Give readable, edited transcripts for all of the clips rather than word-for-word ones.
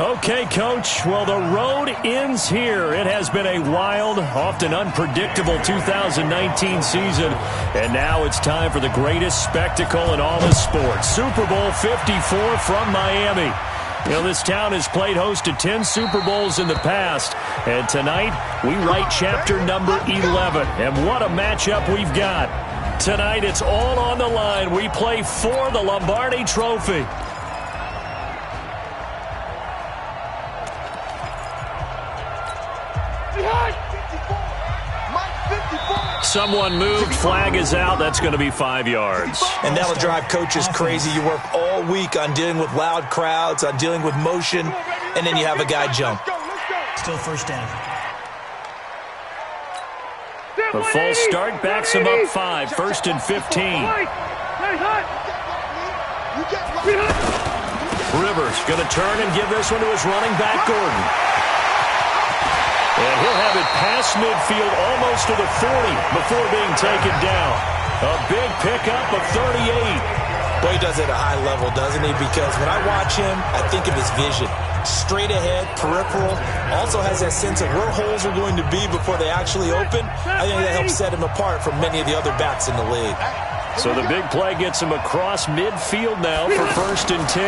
Okay, Coach. Well, the road ends here. It has been a wild, often unpredictable 2019 season. And now it's time for the greatest spectacle in all of sports. Super Bowl 54 from Miami. You know, this town has played host to 10 Super Bowls in the past. And tonight, we write chapter number 11. And what a matchup we've got. Tonight, it's all on the line. We play for the Lombardi Trophy. Someone moved. Flag is out. That's going to be 5 yards. And that'll drive coaches crazy. You work all week on dealing with loud crowds, on dealing with motion, and then you have a guy jump. Still first down. The false start backs him up 5. First and 15. Rivers going to turn and give this one to his running back, Gordon. And he'll have it past midfield almost to the 40 before being taken down. A big pickup of 38. Well, he does it at a high level, doesn't he? Because when I watch him, I think of his vision. Straight ahead, peripheral. Also has that sense of where holes are going to be before they actually open. I think that helps set him apart from many of the other backs in the league. So the big play gets him across midfield now for first and 10.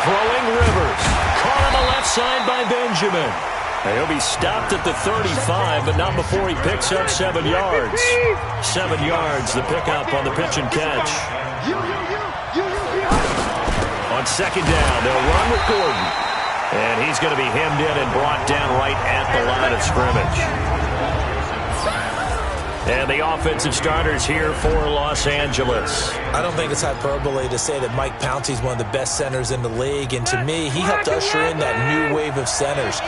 Throwing Rivers. Caught on the left side by Benjamin. He'll be stopped at the 35, but not before he picks up 7 yards. 7 yards, the pickup on the pitch and catch. On second down, they'll run with Gordon. And he's going to be hemmed in and brought down right at the line of scrimmage. And the offensive starters here for Los Angeles. I don't think it's hyperbole to say that Mike Pouncey's one of the best centers in the league. And to me, he helped usher in that new wave of centers.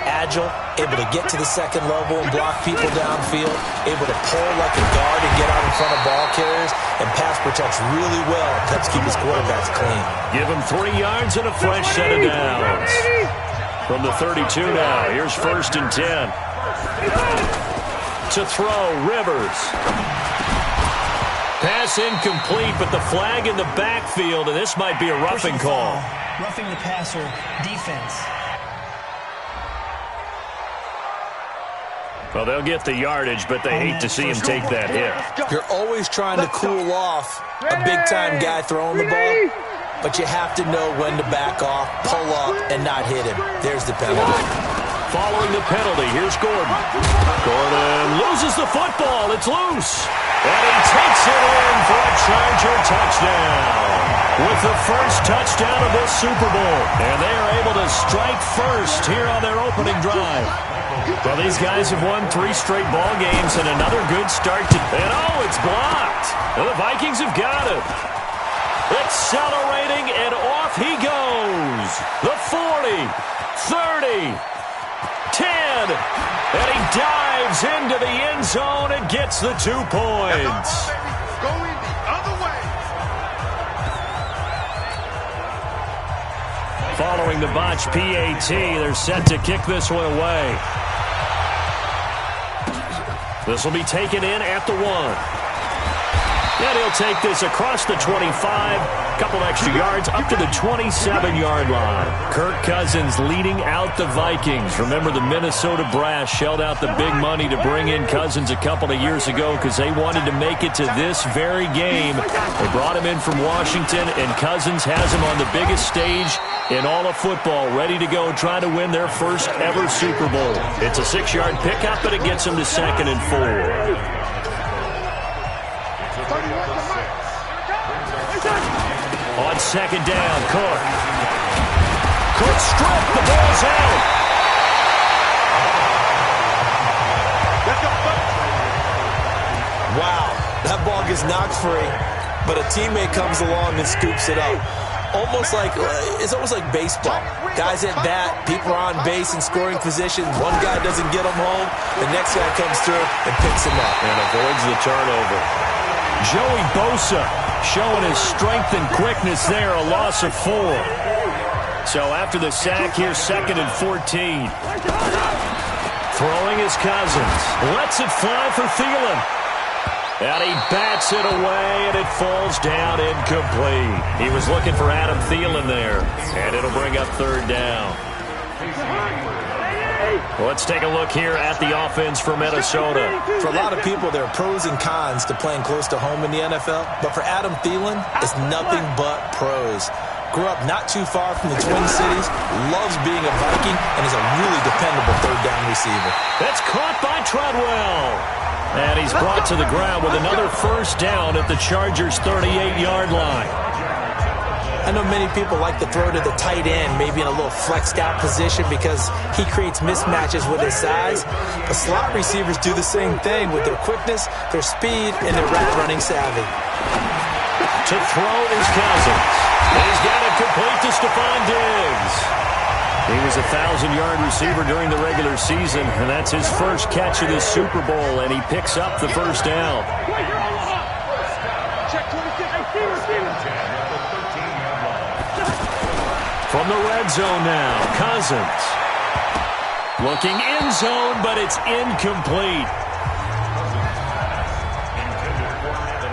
Agile, able to get to the second level and block people downfield, able to pull like a guard and get out in front of ball carriers, and pass protects really well, helps keep his quarterbacks clean. Give him 3 yards and a fresh set of downs. From the 32 now, here's first and 10. To throw, Rivers. Pass incomplete, but the flag in the backfield, and this might be a roughing call. Roughing the passer, defense. Well, they'll get the yardage, but they hate to see him take that hit. You're always trying to cool off a big-time guy throwing the ball, but you have to know when to back off, pull up, and not hit him. There's the penalty. Following the penalty, here's Gordon. Gordon loses the football. It's loose. And he takes it in for a Charger touchdown. With the first touchdown of this Super Bowl. And they are able to strike first here on their opening drive. Well, these guys have won 3 straight ball games and another good start to... And oh, it's blocked. And the Vikings have got it. Accelerating, and off he goes. The 40, 30, 10. And he dives into the end zone and gets the 2 points. Going the other way. Following the botch PAT, they're set to kick this one away. This will be taken in at the 1. And he'll take this across the 25, couple extra yards up to the 27-yard line. Kirk Cousins leading out the Vikings. Remember, the Minnesota Brass shelled out the big money to bring in Cousins a couple of years ago because they wanted to make it to this very game. They brought him in from Washington, and Cousins has him on the biggest stage in all of football, ready to go, trying to win their first ever Super Bowl. It's a 6-yard pickup, but it gets them to 2nd and 4. On second down, Cook. Cook stripped. The ball's out. Wow, that ball gets knocked free, but a teammate comes along and scoops it up. It's almost like baseball. Guys at bat, people are on base in scoring position. One guy doesn't get them home. The next guy comes through and picks him up. And avoids the turnover. Joey Bosa showing his strength and quickness there, a loss of 4. So after the sack, here's 2nd and 14. Throwing his Cousins. Lets it fly for Thielen. And he bats it away, and it falls down incomplete. He was looking for Adam Thielen there, and it'll bring up third down. Let's take a look here at the offense for Minnesota. For a lot of people, there are pros and cons to playing close to home in the NFL. But for Adam Thielen, it's nothing but pros. Grew up not too far from the Twin Cities, loves being a Viking, and is a really dependable third down receiver. That's caught by Treadwell. And he's brought to the ground with another first down at the Chargers' 38-yard line. I know many people like to throw to the tight end, maybe in a little flexed out position because he creates mismatches with his size. But slot receivers do the same thing with their quickness, their speed, and their route running savvy. To throw is Cousins. He's got it complete to Stephon Diggs. He was a 1,000-yard receiver during the regular season, and that's his first catch of this Super Bowl, and he picks up the first down. From the red zone now, Cousins. Looking end zone, but it's incomplete.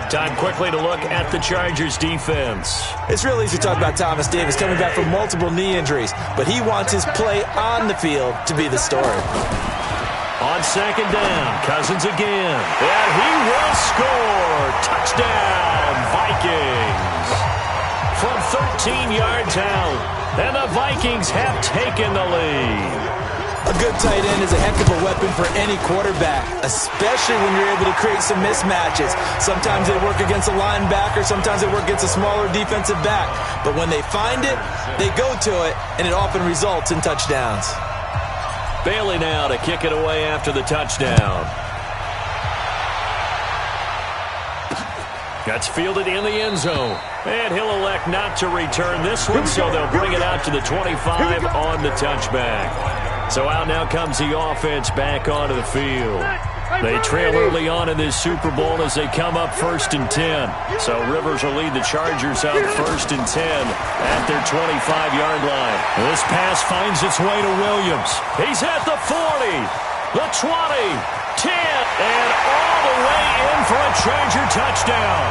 Time quickly to look at the Chargers defense. It's real easy to talk about Thomas Davis coming back from multiple knee injuries, but he wants his play on the field to be the story. On second down, Cousins again. And he will score. Touchdown, Vikings. From 13 yards out, and the Vikings have taken the lead. A good tight end is a heck of a weapon for any quarterback, especially when you're able to create some mismatches. Sometimes they work against a linebacker, sometimes they work against a smaller defensive back. But when they find it, they go to it, and it often results in touchdowns. Bailey now to kick it away after the touchdown. That's fielded in the end zone. And he'll elect not to return this one, so they'll bring it out to the 25 on the touchback. So out now comes the offense back onto the field. They trail early on in this Super Bowl as they come up 1st and 10. So Rivers will lead the Chargers out 1st and 10 at their 25-yard line. This pass finds its way to Williams. He's at the 40, the 20, 10, and all the way in for a Charger touchdown.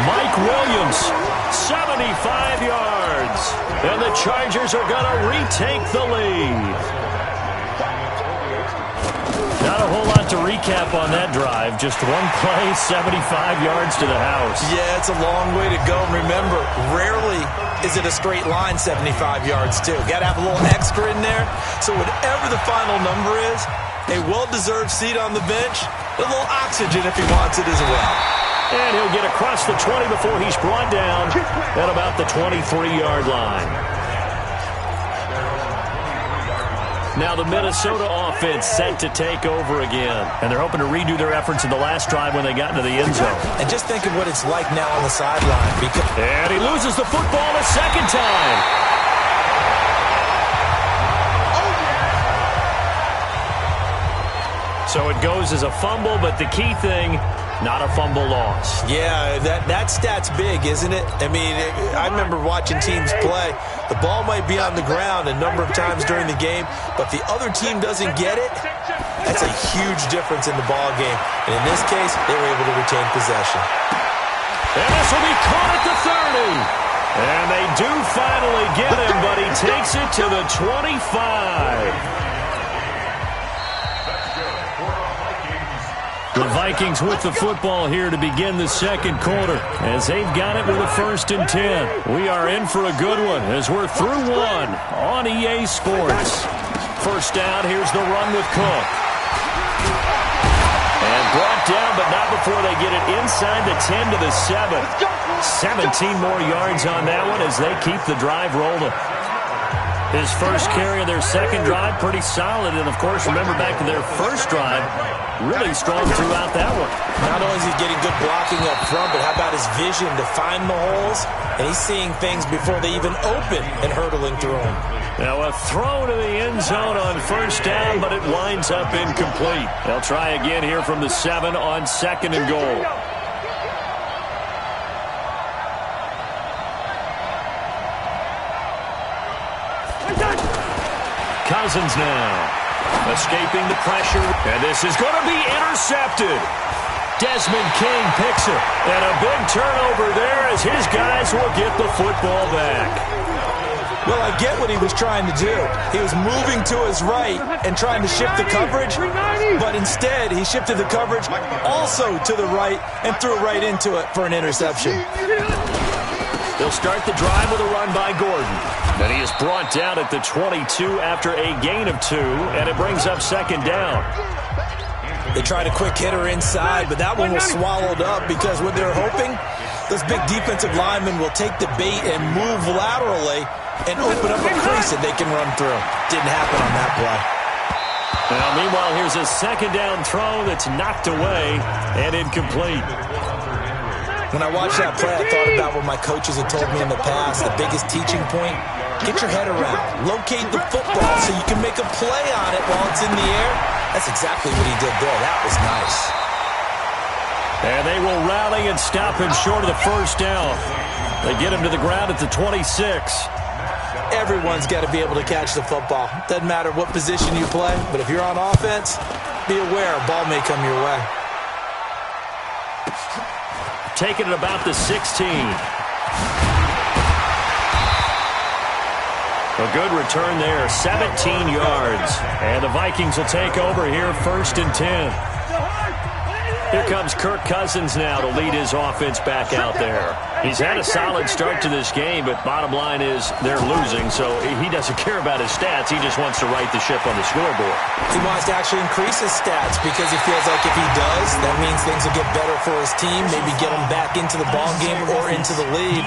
Mike Williams, 75 yards. And the Chargers are going to retake the lead. Not a whole lot to recap on that drive. Just one play, 75 yards to the house. Yeah, it's a long way to go. And remember, rarely is it a straight line 75 yards, too. Got to have a little extra in there. So whatever the final number is, a well-deserved seat on the bench, a little oxygen if he wants it as well. And he'll get across the 20 before he's brought down at about the 23-yard line. Now the Minnesota offense set to take over again. And they're hoping to redo their efforts in the last drive when they got into the end zone. And just think of what it's like now on the sideline. And he loses the football a second time. So it goes as a fumble, but the key thing, not a fumble loss. Yeah, that stat's big, isn't it? I mean, I remember watching teams play. The ball might be on the ground a number of times during the game, but if the other team doesn't get it, that's a huge difference in the ball game. And in this case, they were able to retain possession. And this will be caught at the 30. And they do finally get him, but he takes it to the 25. The Vikings with the football here to begin the second quarter as they've got it with a 1st and 10. We are in for a good one as we're through one on EA Sports. First down, here's the run with Cook. And brought down, but not before they get it inside the 10 to the 7. 17 more yards on that one as they keep the drive rolling. His first carry of their second drive, pretty solid. And, of course, remember back to their first drive, really strong throughout that one. Not only is he getting good blocking up front, but how about his vision to find the holes? And he's seeing things before they even open and hurdling through them. Now a throw to the end zone on first down, but it winds up incomplete. They'll try again here from the 7 on 2nd and goal. Cousins now, escaping the pressure, and this is going to be intercepted. Desmond King picks it. And a big turnover there as his guys will get the football back. Well, I get what he was trying to do. He was moving to his right and trying to shift the coverage, but instead he shifted the coverage also to the right and threw right into it for an interception. They'll start the drive with a run by Gordon. Then he is brought down at the 22 after a gain of 2, and it brings up second down. They tried a quick hitter inside, but that one was swallowed up because what they're hoping, those big defensive linemen will take the bait and move laterally and open up a crease that they can run through. Didn't happen on that play. Now, meanwhile, here's a second down throw that's knocked away and incomplete. When I watched that play, I thought about what my coaches had told me in the past. The biggest teaching point, get your head around. Locate the football so you can make a play on it while it's in the air. That's exactly what he did there. That was nice. And they will rally and stop him short of the first down. They get him to the ground at the 26. Everyone's got to be able to catch the football. Doesn't matter what position you play, but if you're on offense, be aware a ball may come your way. Taking it about the 16. A good return there, 17 yards. And the Vikings will take over here, 1st and 10. Here comes Kirk Cousins now to lead his offense back out there. He's had a solid start to this game, but bottom line is they're losing, so he doesn't care about his stats. He just wants to right the ship on the scoreboard. He wants to actually increase his stats because he feels like if he does, that means things will get better for his team, maybe get him back into the ball game or into the lead.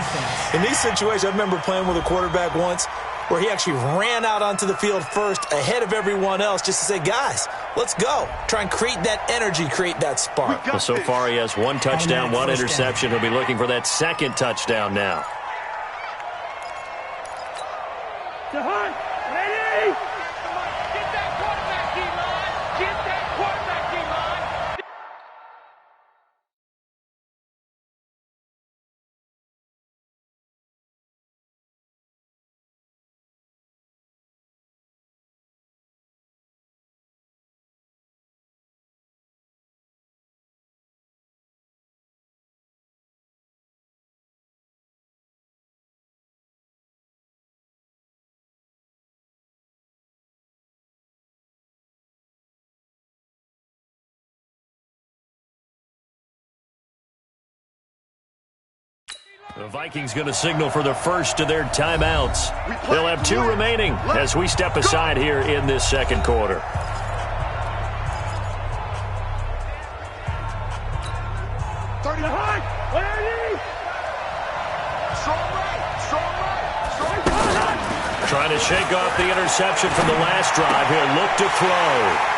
In these situations, I remember playing with a quarterback once where he actually ran out onto the field first ahead of everyone else just to say, guys, let's go. Try and create that energy, create that spark. Well, so far he has 1 touchdown, 1 interception. He'll be looking for that 2nd touchdown now. Ready? Get that quarterback, D-line. Get that quarterback, D-line. The Vikings going to signal for the first of their timeouts. They'll have 2 remaining as we step aside here in this second quarter. Trying to shake off the interception from the last drive. He'll look to throw.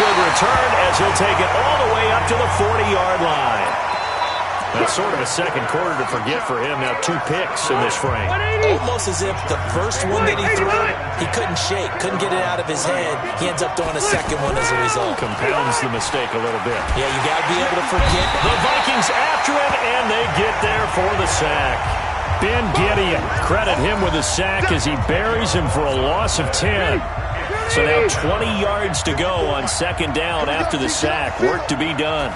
Good return as he'll take it all the way up to the 40-yard line. That's sort of a second quarter to forget for him. Now 2 picks in this frame. Almost as if the first one that he threw, he couldn't shake, couldn't get it out of his head. He ends up throwing a second one as a result. Compounds the mistake a little bit. Yeah, you got to be able to forget. The Vikings after him, and they get there for the sack. Ben Gideon, credit him with a sack as he buries him for a loss of 10. So now 20 yards to go on second down after the sack. Work to be done.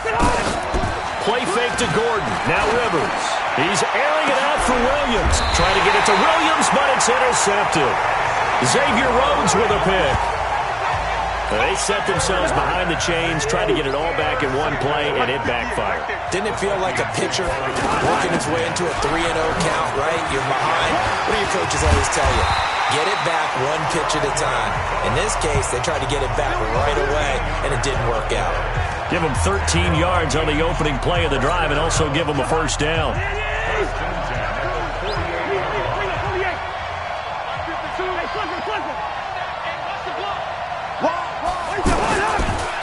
Play fake to Gordon. Now Rivers. He's airing it out for Williams. Trying to get it to Williams, but it's intercepted. Xavier Rhodes with a pick. They set themselves behind the chains, tried to get it all back in one play, and it backfired. Didn't it feel like a pitcher working his way into a 3-0 count, right? You're behind. What do your coaches always tell you? Get it back 1 pitch at a time. In this case, they tried to get it back right away, and it didn't work out. Give them 13 yards on the opening play of the drive and also give them a first down.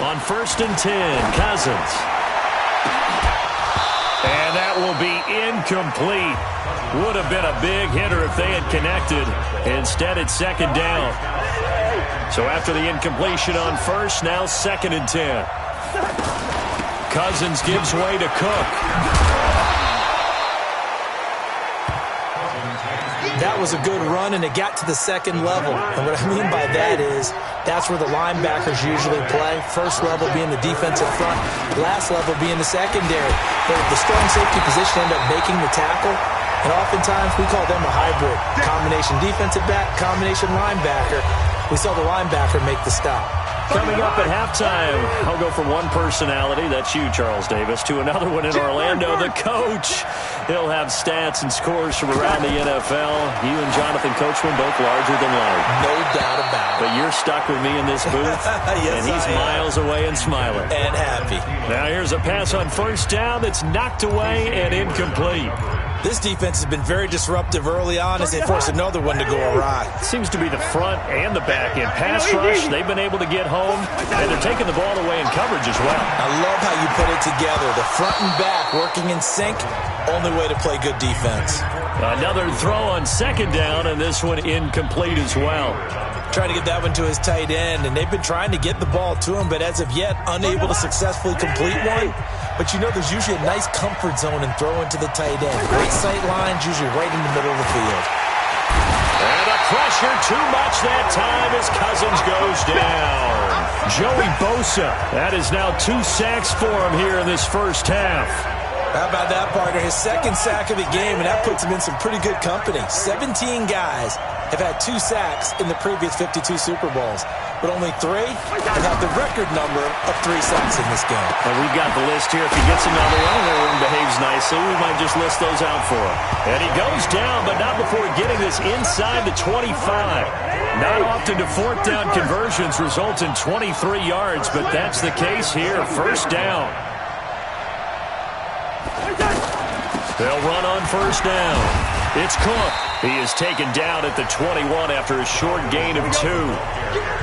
On 1st and 10, Cousins. And that will be incomplete. Would have been a big hitter if they had connected. Instead, it's second down. So after the incompletion on first, now 2nd and 10. Cousins gives way to Cook. That was a good run, and it got to the second level. And what I mean by that is that's where the linebackers usually play. First level being the defensive front, last level being the secondary. But the strong safety position ended up making the tackle, and oftentimes we call them a hybrid. Combination defensive back, combination linebacker. We saw the linebacker make the stop. Coming up at halftime, I'll go from one personality, that's you, Charles Davis, to another one in Orlando, the coach. He'll have stats and scores from around the NFL. You and Jonathan Coachman both larger than life. No doubt about it. But you're stuck with me in this booth, yes, and he's miles away and smiling. And happy. Now here's a pass on first down that's knocked away and incomplete. This defense has been very disruptive early on as they force another one to go awry. Seems to be the front and the back end. Pass rush, they've been able to get home, and they're taking the ball away in coverage as well. I love how you put it together. The front and back working in sync, only way to play good defense. Another throw on second down, and this one incomplete as well. Trying to get that one to his tight end, and they've been trying to get the ball to him, but as of yet, unable to successfully complete one. But you know there's usually a nice comfort zone in throwing to the tight end. Great sight lines, usually right in the middle of the field. And the pressure too much that time as Cousins goes down. Joey Bosa, that is now 2 sacks for him here in this first half. How about that, partner? His second sack of the game, and that puts him in some pretty good company. 17 guys have had 2 sacks in the previous 52 Super Bowls, but only 3 have had the record number of 3 sacks in this game. And we've got the list here. If he gets another one and everyone behaves nicely, we might just list those out for him. And he goes down, but not before getting this inside the 25. Not often do fourth down conversions result in 23 yards, but that's the case here. First down. They'll run on first down. It's Cook. He is taken down at the 21 after a short gain of 2.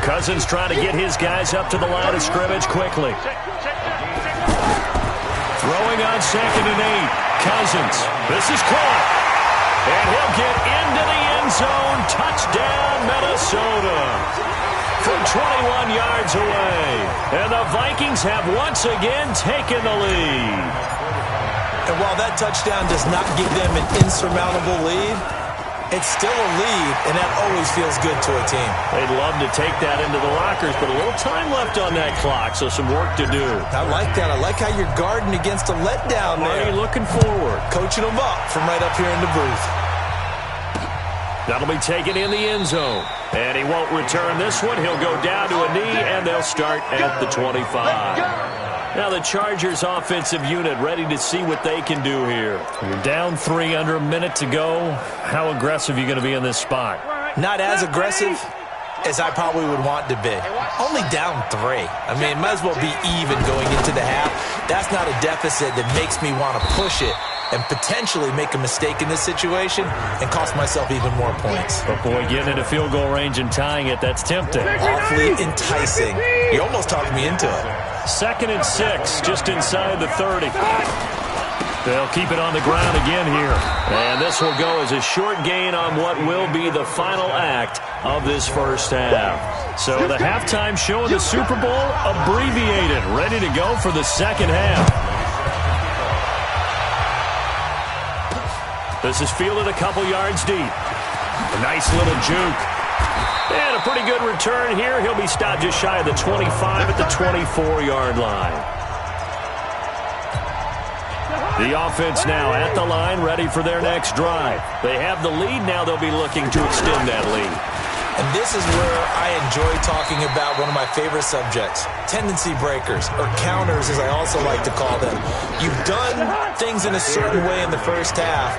Cousins trying to get his guys up to the line of scrimmage quickly. Throwing on second and 8. Cousins. This is caught. And he'll get into the end zone. Touchdown, Minnesota. From 21 yards away. And the Vikings have once again taken the lead. And while that touchdown does not give them an insurmountable lead, it's still a lead, and that always feels good to a team. They'd love to take that into the lockers, but a little time left on that clock, so some work to do. I like that. I like how you're guarding against a letdown there. Marty looking forward. Coaching them up from right up here in the booth. That'll be taken in the end zone. And he won't return this one. He'll go down to a knee, and they'll start at the 25. Now the Chargers offensive unit ready to see what they can do here. You're down 3 under a minute to go. How aggressive are you going to be in this spot? Not as aggressive as I probably would want to be. Only down 3. I mean, it might as well be even going into the half. That's not a deficit that makes me want to push it and potentially make a mistake in this situation and cost myself even more points. But boy, getting into field goal range and tying it, that's tempting. Awfully enticing. You almost talked me into it. 2nd and 6, just inside the 30. They'll keep it on the ground again here. And this will go as a short gain on what will be the final act of this first half. So the halftime show of the Super Bowl abbreviated, ready to go for the second half. This is fielded a couple yards deep. A nice little juke. And a pretty good return here. He'll be stopped just shy of the 25 at the 24-yard line. The offense now at the line, ready for their next drive. They have the lead. Now they'll be looking to extend that lead. And this is where I enjoy talking about one of my favorite subjects, tendency breakers, or counters as I also like to call them. You've done things in a certain way in the first half,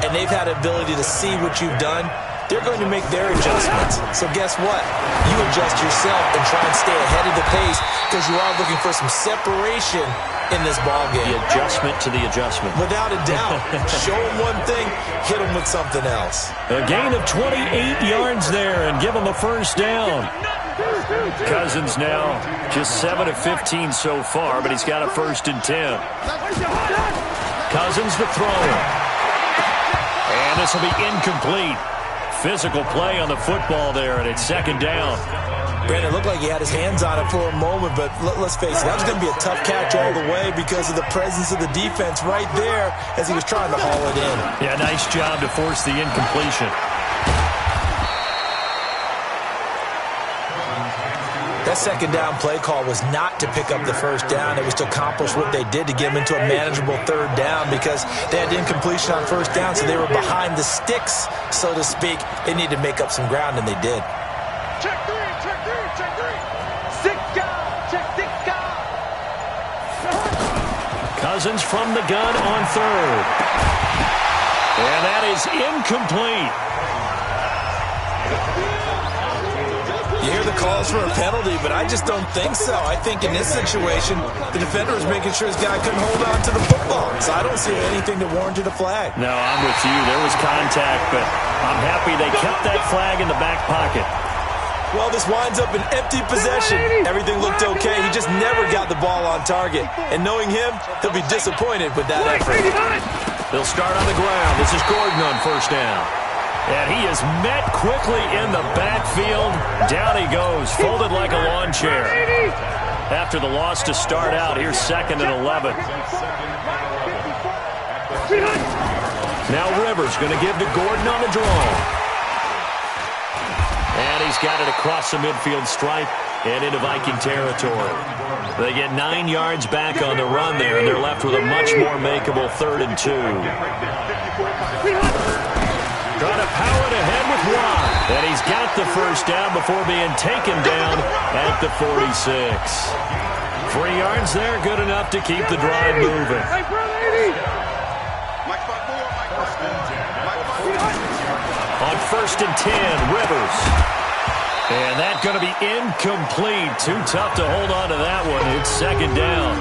and they've had the ability to see what you've done. They're going to make their adjustments. So guess what? You adjust yourself and try and stay ahead of the pace because you are looking for some separation in this ballgame. The adjustment to the adjustment. Without a doubt. Show them one thing, hit them with something else. A gain of 28 yards there and give them a first down. Cousins now just 7 of 15 so far, but he's got a 1st and 10. Cousins the thrower. And this will be incomplete. Physical play on the football there, and it's 2nd down. Brandon, it looked like he had his hands on it for a moment, but let's face it, that was going to be a tough catch all the way because of the presence of the defense right there as he was trying to haul it in. Yeah, nice job to force the incompletion. That second down play call was not to pick up the first down. It was to accomplish what they did to get them into a manageable third down because they had incompletion on first down, so they were behind the sticks, so to speak. They needed to make up some ground, and they did. Check three, check three, check three. Six guys, check six guys. Cousins from the gun on third. And that is incomplete. You hear the calls for a penalty, but I just don't think so. I think in this situation, the defender was making sure his guy couldn't hold on to the football. So I don't see anything that warranted a flag. No, I'm with you. There was contact, but I'm happy they kept that flag in the back pocket. Well, this winds up an empty possession. Everything looked okay. He just never got the ball on target. And knowing him, he'll be disappointed with that effort. They'll start on the ground. This is Gordon on first down. And he is met quickly in the backfield. Down he goes, folded like a lawn chair. After the loss to start out, here's 2nd and 11. Now Rivers going to give to Gordon on the draw. And he's got it across the midfield stripe and into Viking territory. They get 9 yards back on the run there, and they're left with a much more makeable 3rd and 2. Trying to power it ahead with Watt. And he's got the first down before being taken down at the 46. 3 yards there, good enough to keep the drive moving. On 1st and 10, Rivers. And that's going to be incomplete. Too tough to hold on to that one. It's 2nd down.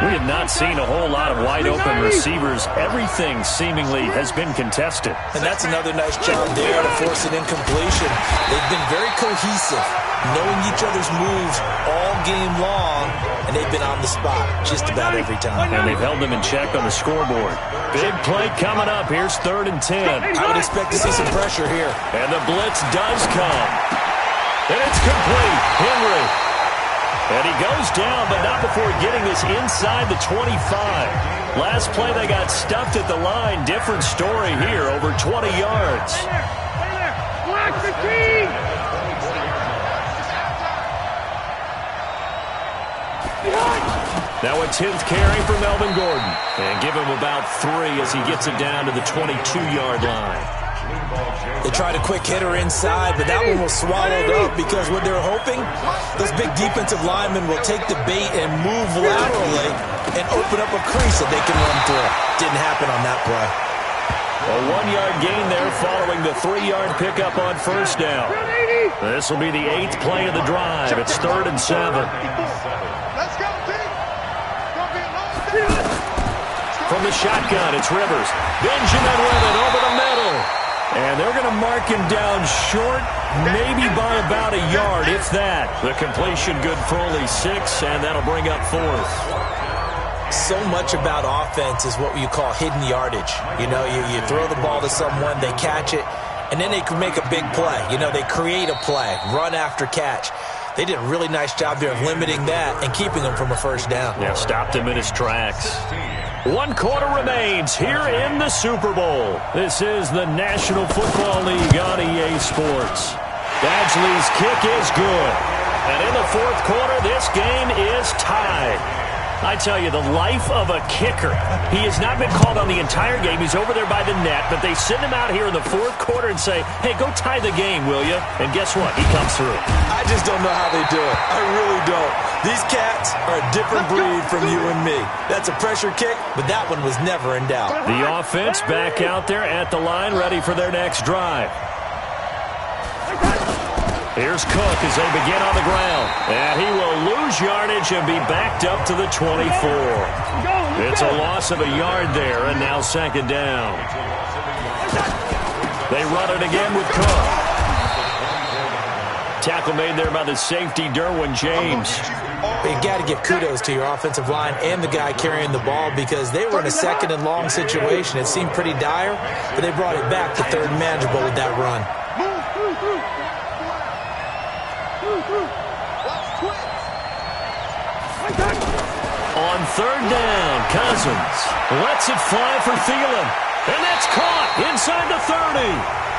We have not seen a whole lot of wide-open receivers. Everything seemingly has been contested. And that's another nice job there to force an incompletion. They've been very cohesive, knowing each other's moves all game long, and they've been on the spot just about every time. And they've held them in check on the scoreboard. Big play coming up. Here's 3rd and 10. I would expect to see some pressure here. And the blitz does come. And it's complete. Henry. And he goes down, but not before getting this inside the 25. Last play, they got stuffed at the line. Different story here, over 20 yards. Stay there. Block the team. Now a 10th carry for Melvin Gordon. And give him about 3 as he gets it down to the 22-yard line. They tried a quick hitter inside, but that one was swallowed up because what they're hoping, those big defensive linemen will take the bait and move laterally and open up a crease that they can run through. Didn't happen on that play. A 1-yard gain there following the 3-yard pickup on first down. This will be the 8th play of the drive. It's 3rd and 7. Let's go, team. From the shotgun, it's Rivers. Benjamin with it over the middle. And they're going to mark him down short, maybe by about a yard, if that. The completion good for only 6, and that'll bring up 4th. So much about offense is what you call hidden yardage. You know, you throw the ball to someone, they catch it, and then they can make a big play. You know, they create a play, run after catch. They did a really nice job there of limiting that and keeping him from a first down. Yeah, stopped him in his tracks. 1 quarter remains here in the Super Bowl. This is the National Football League on EA Sports. Badgley's kick is good. And in the 4th quarter, this game is tied. I tell you, the life of a kicker. He has not been called on the entire game. He's over there by the net, but they send him out here in the 4th quarter and say, hey, go tie the game, will you? And guess what? He comes through. I just don't know how they do it. I really don't. These cats are a different breed from you and me. That's a pressure kick, but that one was never in doubt. The offense back out there at the line, ready for their next drive. Here's Cook as they begin on the ground. And he will lose yardage and be backed up to the 24. It's a loss of a yard there, and now 2nd down. They run it again with Cook. Tackle made there by the safety, Derwin James. You got to give kudos to your offensive line and the guy carrying the ball because they were in a 2nd and long situation. It seemed pretty dire, but they brought it back to 3rd and manageable with that run. On 3rd down, Cousins lets it fly for Thielen. And that's caught inside the 30.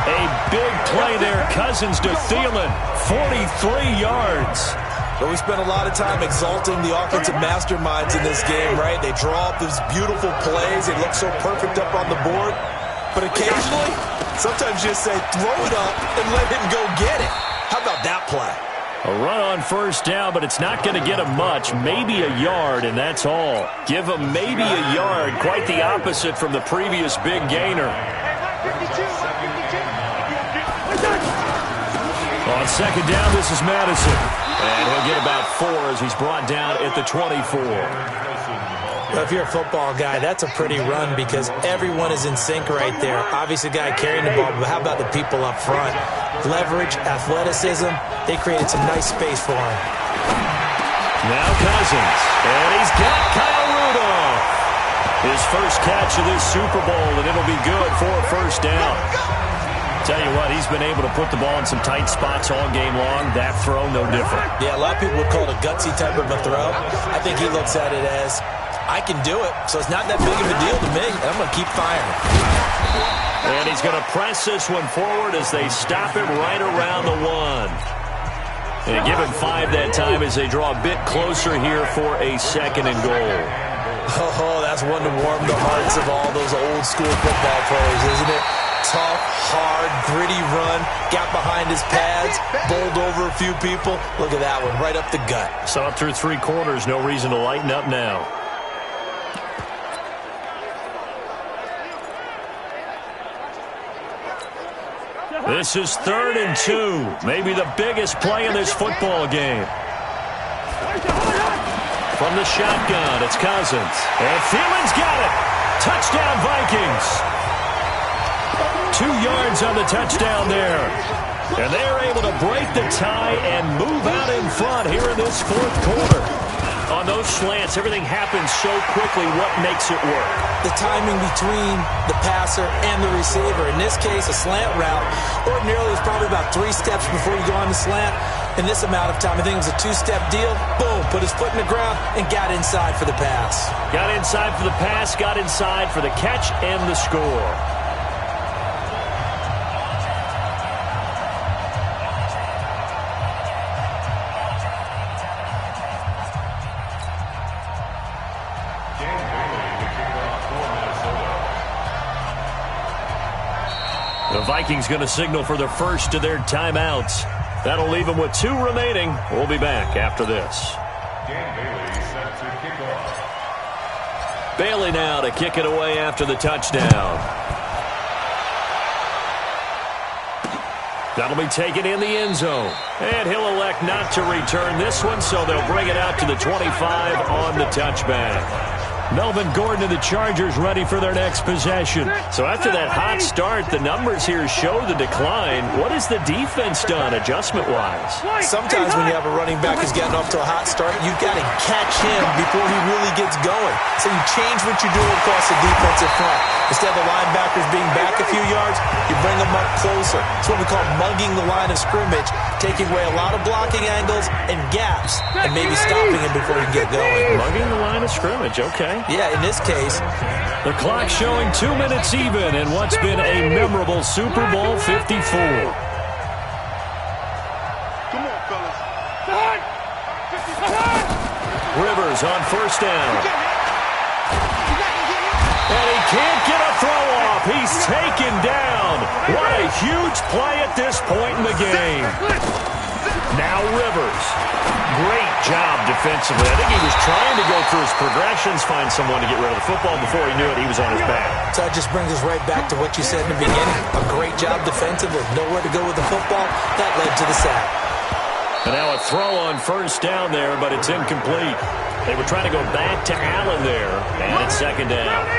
A big play there. Cousins to Thielen. 43 yards. But we spent a lot of time exalting the offensive masterminds in this game, right? They draw up these beautiful plays. They look so perfect up on the board. But occasionally, sometimes you just say, throw it up and let him go get it. How about that play? A run on first down, but it's not going to get him much. Maybe a yard, and that's all. Give him maybe a yard. Quite the opposite from the previous big gainer. On second down, this is Madison. And he'll get about 4 as he's brought down at the 24. Well, if you're a football guy, that's a pretty run because everyone is in sync right there. Obviously, the guy carrying the ball, but how about the people up front? Leverage, athleticism, they created some nice space for him. Now Cousins, and he's got Kyle Rudolph. His first catch of this Super Bowl, and it'll be good for a first down. Tell you what, he's been able to put the ball in some tight spots all game long. That throw, no different. Yeah, a lot of people would call it a gutsy type of a throw. I think he looks at it as, I can do it, so it's not that big of a deal to me, and I'm going to keep firing. And he's going to press this one forward as they stop him right around the 1. And give him 5 that time as they draw a bit closer here for a second and goal. Oh, that's one to warm the hearts of all those old school football players, isn't it? Tough, hard, gritty run, got behind his pads, bowled over a few people. Look at that one, right up the gut. Saw it through 3 quarters, no reason to lighten up now. This is 3rd and 2, maybe the biggest play in this football game. From the shotgun, it's Cousins. And Thielen's got it. Touchdown, Vikings. 2 yards on the touchdown there. And they are able to break the tie and move out in front here in this 4th quarter. On those slants, everything happens so quickly. What makes it work? The timing between the passer and the receiver. In this case, a slant route. Ordinarily, it's probably about 3 steps before you go on the slant. In this amount of time, I think it was a 2-step deal. Boom, put his foot in the ground and got inside for the pass. Got inside for the pass, got inside for the catch and the score. The Vikings going to signal for the first of their timeouts. That'll leave them with 2 remaining. We'll be back after this. Bailey now to kick it away after the touchdown. That'll be taken in the end zone. And he'll elect not to return this one, so they'll bring it out to the 25 on the touchback. Melvin Gordon and the Chargers ready for their next possession. So after that hot start, the numbers here show the decline. What has the defense done adjustment-wise? Sometimes when you have a running back who's getting off to a hot start, you've got to catch him before he really gets going. So you change what you're doing across the defensive front. Instead of the linebackers being back a few yards, you bring them up closer. It's what we call mugging the line of scrimmage, taking away a lot of blocking angles and gaps, and maybe stopping him before he can get going. Mugging the line of scrimmage, okay. Yeah, in this case. The clock showing 2 minutes even in what's been a memorable Super Bowl 54. Come on, fellas. Rivers on first down. And he can't get a throw off. He's taken down. What a huge play at this point in the game. Now Rivers. Great job defensively. I think he was trying to go through his progressions, find someone to get rid of the football. Before he knew it, he was on his back. So that just brings us right back to what you said in the beginning. A great job defensively. Nowhere to go with the football. That led to the sack. And now a throw on first down there, but it's incomplete. They were trying to go back to Allen there, and it's second down.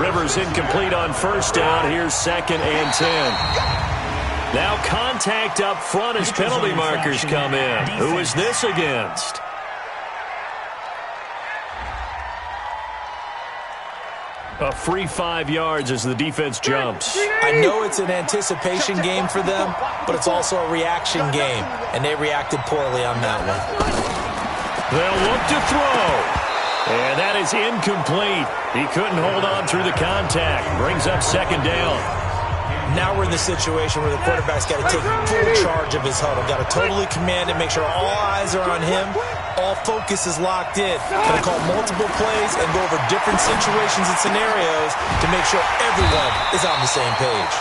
Rivers incomplete on first down. Here's 2nd and 10. Now contact up front as penalty markers come in. Who is this against? A free 5 yards as the defense jumps. I know it's an anticipation game for them, but it's also a reaction game, and they reacted poorly on that one. They'll look to throw. And that is incomplete. He couldn't hold on through the contact. Brings up second down. Now we're in the situation where the quarterback's got to take full charge of his huddle. Got to totally command it, make sure all eyes are on him. All focus is locked in. Going to call multiple plays and go over different situations and scenarios to make sure everyone is on the same page.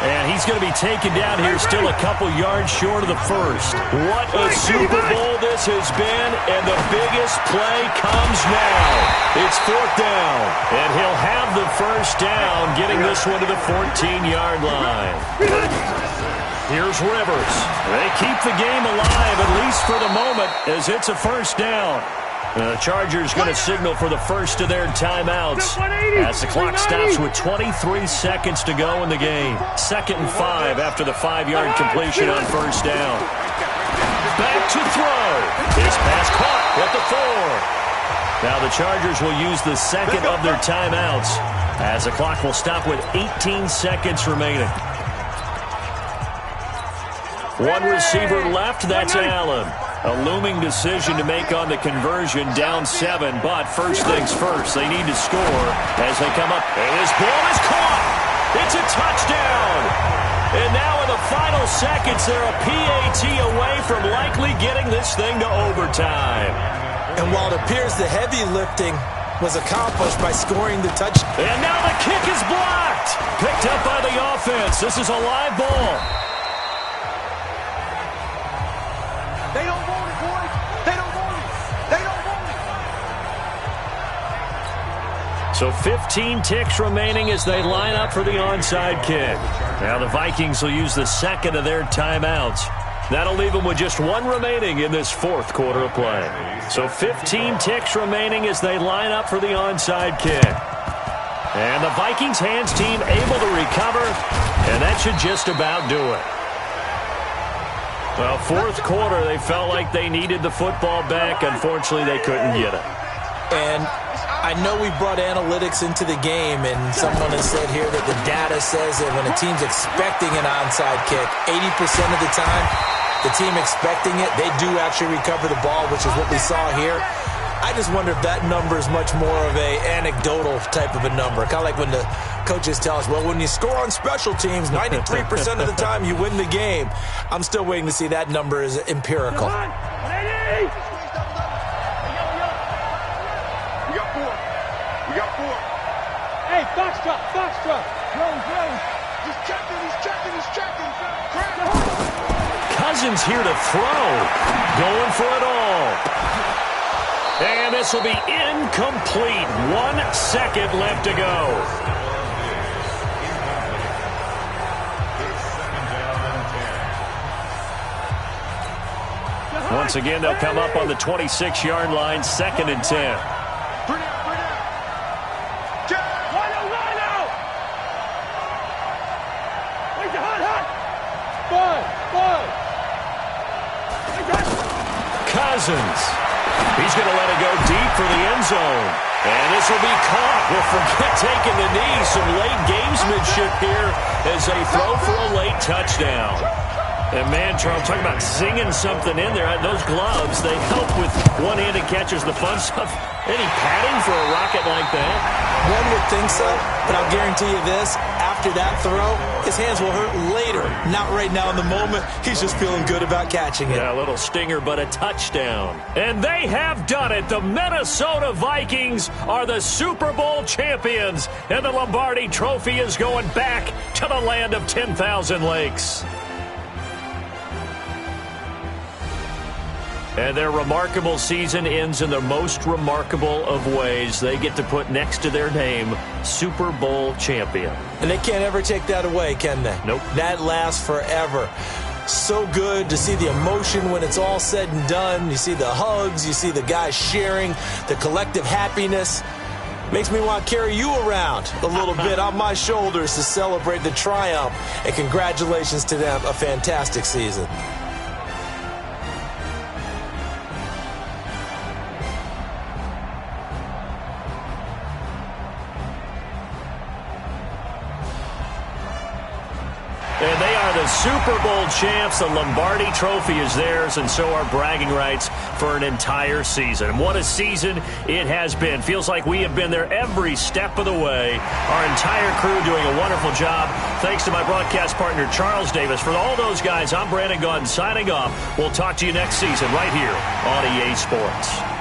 And he's going to be taken down here still a couple yards short of the first. What a Super Bowl this has been, and the biggest play comes now. It's 4th down, and he'll have the first down, getting this one to the 14-yard line. Here's Rivers. They keep the game alive, at least for the moment, as it's a first down. The Chargers going to signal for the first of their timeouts as the clock stops with 23 seconds to go in the game. 2nd and 5 after the 5-yard completion on first down. Back to throw. His pass caught at the 4. Now the Chargers will use the second of their timeouts as the clock will stop with 18 seconds remaining. One receiver left, that's Allen. A looming decision to make on the conversion, down 7, but first things first, they need to score as they come up. And this ball is caught. It's a touchdown. And now in the final seconds, they're a PAT away from likely getting this thing to overtime. And while it appears the heavy lifting was accomplished by scoring the touchdown. And now the kick is blocked. Picked up by the offense. This is a live ball. They don't want it, boys. They don't want it. They don't want it. So 15 ticks remaining as they line up for the onside kick. Now the Vikings will use the second of their timeouts. That'll leave them with just one remaining in this 4th quarter of play. So 15 ticks remaining as they line up for the onside kick. And the Vikings hands team able to recover, and that should just about do it. Well, 4th quarter, they felt like they needed the football back. Unfortunately, they couldn't get it. And I know we brought analytics into the game, and someone has said here that the data says that when a team's expecting an onside kick, 80% of the time, the team expecting it, they do actually recover the ball, which is what we saw here. I just wonder if that number is much more of a anecdotal type of a number. Kind of like when the coaches tell us, well, when you score on special teams, 93% of the time you win the game. I'm still waiting to see that number is empirical. Come on, lady! We got 4. We got 4. Hey, Foxtrot. Rose. He's checking. Cousins here to throw. Going for it all. And this will be incomplete. 1 second left to go. Once again, they'll come up on the 26-yard line, 2nd and 10. Bring out. Line out. Where's the hot? Cousins. He's going to let it go deep for the end zone. And this will be caught. We'll forget taking the knee. Some late gamesmanship here as they throw for a late touchdown. And man, Charles, talking about singing something in there. Those gloves, they help with one-handed catches, the fun stuff. Any padding for a rocket like that? One would think so, but I'll guarantee you this. After that throw, his hands will hurt later. Not right now in the moment. He's just feeling good about catching it. Yeah, a little stinger, but a touchdown. And they have done it. The Minnesota Vikings are the Super Bowl champions. And the Lombardi Trophy is going back to the land of 10,000 lakes. And their remarkable season ends in the most remarkable of ways. They get to put next to their name, Super Bowl champion. And they can't ever take that away, can they? Nope. That lasts forever. So good to see the emotion when it's all said and done. You see the hugs. You see the guys sharing, the collective happiness. Makes me want to carry you around a little bit on my shoulders to celebrate the triumph. And congratulations to them. A fantastic season. Super Bowl champs. The Lombardi Trophy is theirs, and so are bragging rights for an entire season. And what a season it has been. Feels like we have been there every step of the way. Our entire crew doing a wonderful job. Thanks to my broadcast partner, Charles Davis. For all those guys, I'm Brandon Gunn signing off. We'll talk to you next season right here on EA Sports.